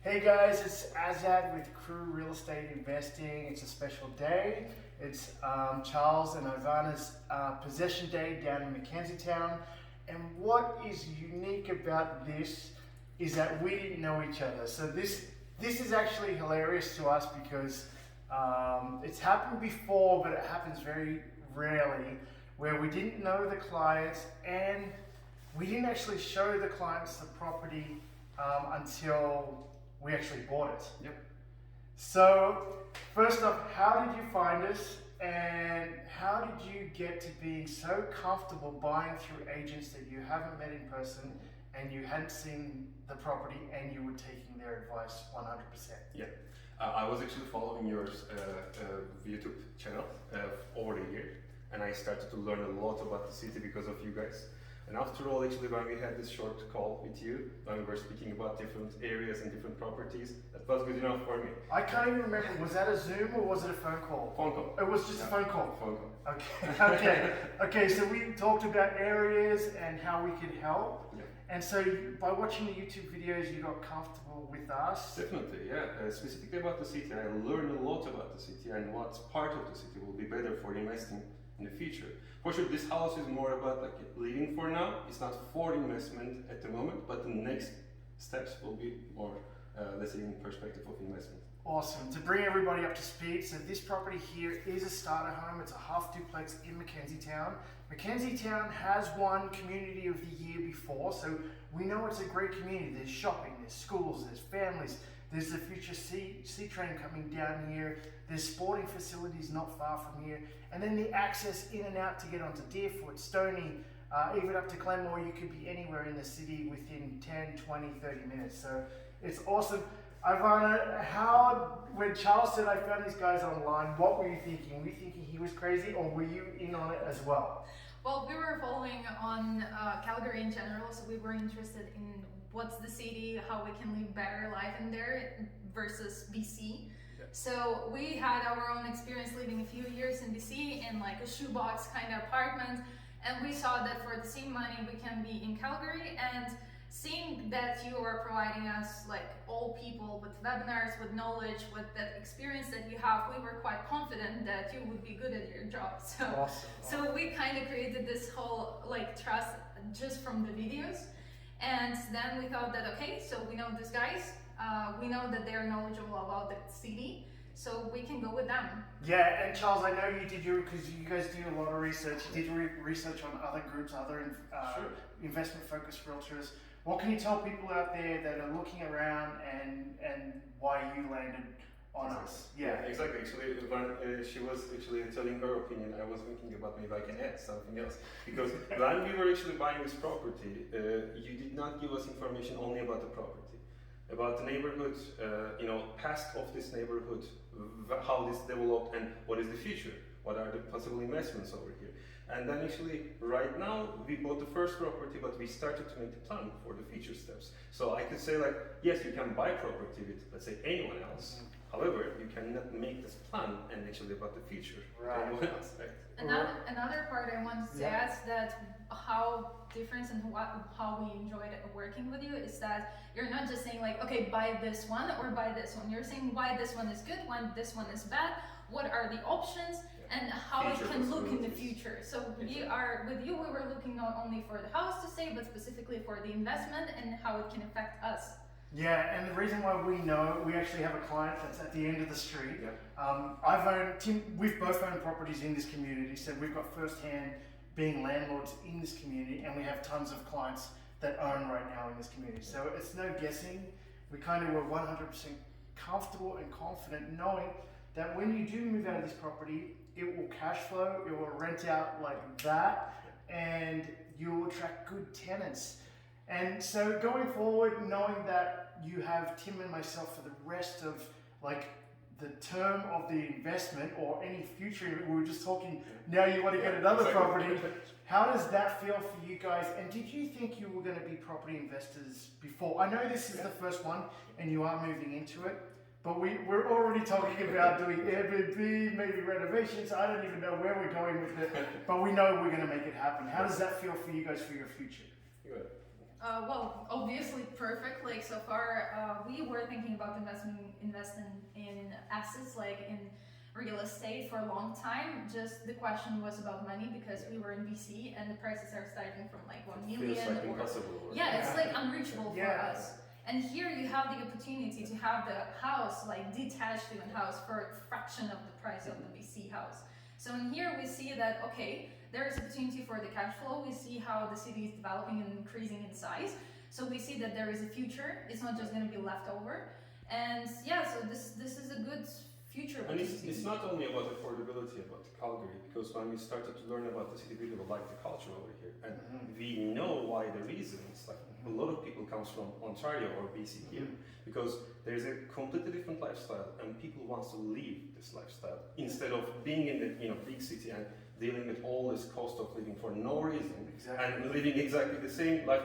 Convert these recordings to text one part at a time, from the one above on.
Hey guys, it's Azad with Crew Real Estate Investing. It's a special day. It's Charles and Ivana's possession day down in Mackenzie Town. And what is unique about this is that we didn't know each other. So this is actually hilarious to us because it's happened before, but it happens very rarely, where we didn't know the clients and we didn't actually show the clients the property until we actually bought it. Yep. So, first off, how did you find us and how did you get to being so comfortable buying through agents that you haven't met in person and you hadn't seen the property and you were taking their advice 100%? Yeah. I was actually following your YouTube channel over the year, and I started to learn a lot about the city because of you guys. And after all, actually, when we had this short call with you, when we were speaking about different areas and different properties, that was good enough for me. I can't even remember, was that a Zoom or was it a phone call? Phone call. It was just a phone call? Phone call. Okay, so we talked about areas and how we could help. Yeah. And so by watching the YouTube videos, you got comfortable with us? Definitely, yeah. Specifically about the city, I learned a lot about the city and what part of the city will be better for investing in the future. For sure, this house is more about like living for now. It's not for investment at the moment, but the next steps will be more, let's say, in perspective of investment. Awesome. To bring everybody up to speed, so this property here is a starter home. It's a half duplex in Mackenzie Town. Mackenzie Town has won Community of the Year before, so we know it's a great community. There's shopping, there's schools, there's families, there's the future sea train coming down here, there's sporting facilities not far from here, and then the access in and out to get onto Deerfoot, Stony, even up to Glenmore. You could be anywhere in the city within 10, 20, 30 minutes. So it's awesome. Ivana, when Charles said I found these guys online, what were you thinking? Were you thinking he was crazy, or were you in on it as well? Well, we were following on Calgary in general, so we were interested in what's the city, how we can live better life in there versus BC. Yeah. So we had our own experience living a few years in BC in like a shoebox kind of apartment, and we saw that for the same money we can be in Calgary. And seeing that you are providing us like all people with webinars, with knowledge, with that experience that you have, we were quite confident that you would be good at your job. So, Awesome. so we kind of created this whole like trust just from the videos. And then we thought that, okay, so we know these guys, we know that they're knowledgeable about the city, so we can go with them. Yeah, and Charles, I know you did because you guys do a lot of research. You did research on other groups, other Sure. investment-focused realtors. What can you tell people out there that are looking around and why you landed on us? Yeah, exactly. Actually, when she was actually telling her opinion, I was thinking about maybe I can add something else. Because when we were actually buying this property, you did not give us information only about the property, about the neighborhood, past of this neighborhood, how this developed, and what is the future. What are the possible investments over here? And then actually, right now, we bought the first property, but we started to make the plan for the future steps. So I could say like, yes, you can buy property with, let's say, anyone else. Mm-hmm. However, you cannot make this plan and actually about the future Right. of anyone else, right? Another part I wanted to add that how different and how we enjoyed working with you is that you're not just saying like, okay, buy this one or buy this one. You're saying why this one is good, why this one is bad, what are the options, and how Future it can look in the possibilities. future. So we were looking not only for the house to stay, but specifically for the investment and how it can affect us. Yeah, and the reason why we know, we actually have a client that's at the end of the street. Yeah. We've both owned properties in this community, so we've got first-hand being landlords in this community, and we have tons of clients that own right now in this community. So it's no guessing. We kind of were 100% comfortable and confident knowing that when you do move out of this property, it will cash flow, it will rent out like that, and you will attract good tenants. And so going forward, knowing that you have Tim and myself for the rest of like the term of the investment or any future, we were just talking, now you want to get another property. How does that feel for you guys? And did you think you were going to be property investors before? I know this is the first one and you are moving into it, but we're already talking about doing Airbnb, maybe renovations. I don't even know where we're going with it, but we know we're going to make it happen. How does that feel for you guys for your future? Good. Well, obviously perfect. Like so far, we were thinking about investing in assets like in real estate for a long time. Just the question was about money because we were in BC and the prices are starting from like 1 million. Feels like or, impossible. yeah, it's like unreachable for Yeah. us. And here you have the opportunity to have the house like detached to a house for a fraction of the price of the BC house. So in here we see that, okay, there is opportunity for the cash flow. We see how the city is developing and increasing in size. So we see that there is a future. It's not just going to be left over. And yeah, so this is a good future. And it's not only about affordability about Calgary, because when we started to learn about the city, we really like the culture over here. And we know why the reasons, like a lot of people comes from Ontario or BC here, because there's a completely different lifestyle and people want to live this lifestyle instead of being in the big city and dealing with all this cost of living for no reason. Exactly. And living exactly the same life,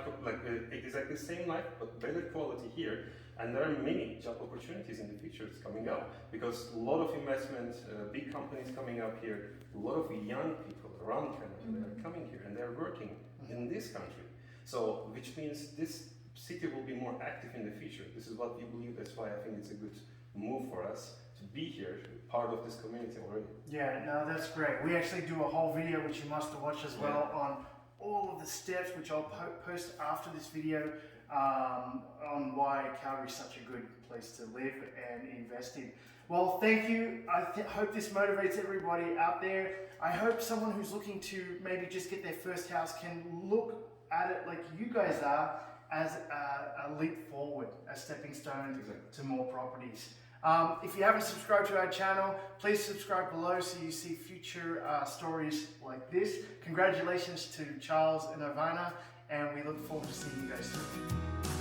exactly the same life, but better quality here. And there are many job opportunities in the future that's coming up because a lot of investment, big companies coming up here, a lot of young people around Canada that are coming here and they're working in this country. So, which means this city will be more active in the future. This is what we believe. That's why I think it's a good move for us to be here, to be part of this community already. Yeah, no, that's great. We actually do a whole video which you must watch as well on all of the steps, which I'll post after this video, on why Calgary is such a good place to live and invest in. Well, thank you. I hope this motivates everybody out there. I hope someone who's looking to maybe just get their first house can look at it like you guys are as a leap forward, a stepping stone to more properties. If you haven't subscribed to our channel, please subscribe below so you see future stories like this. Congratulations to Charles and Ivana, and we look forward to seeing you guys soon.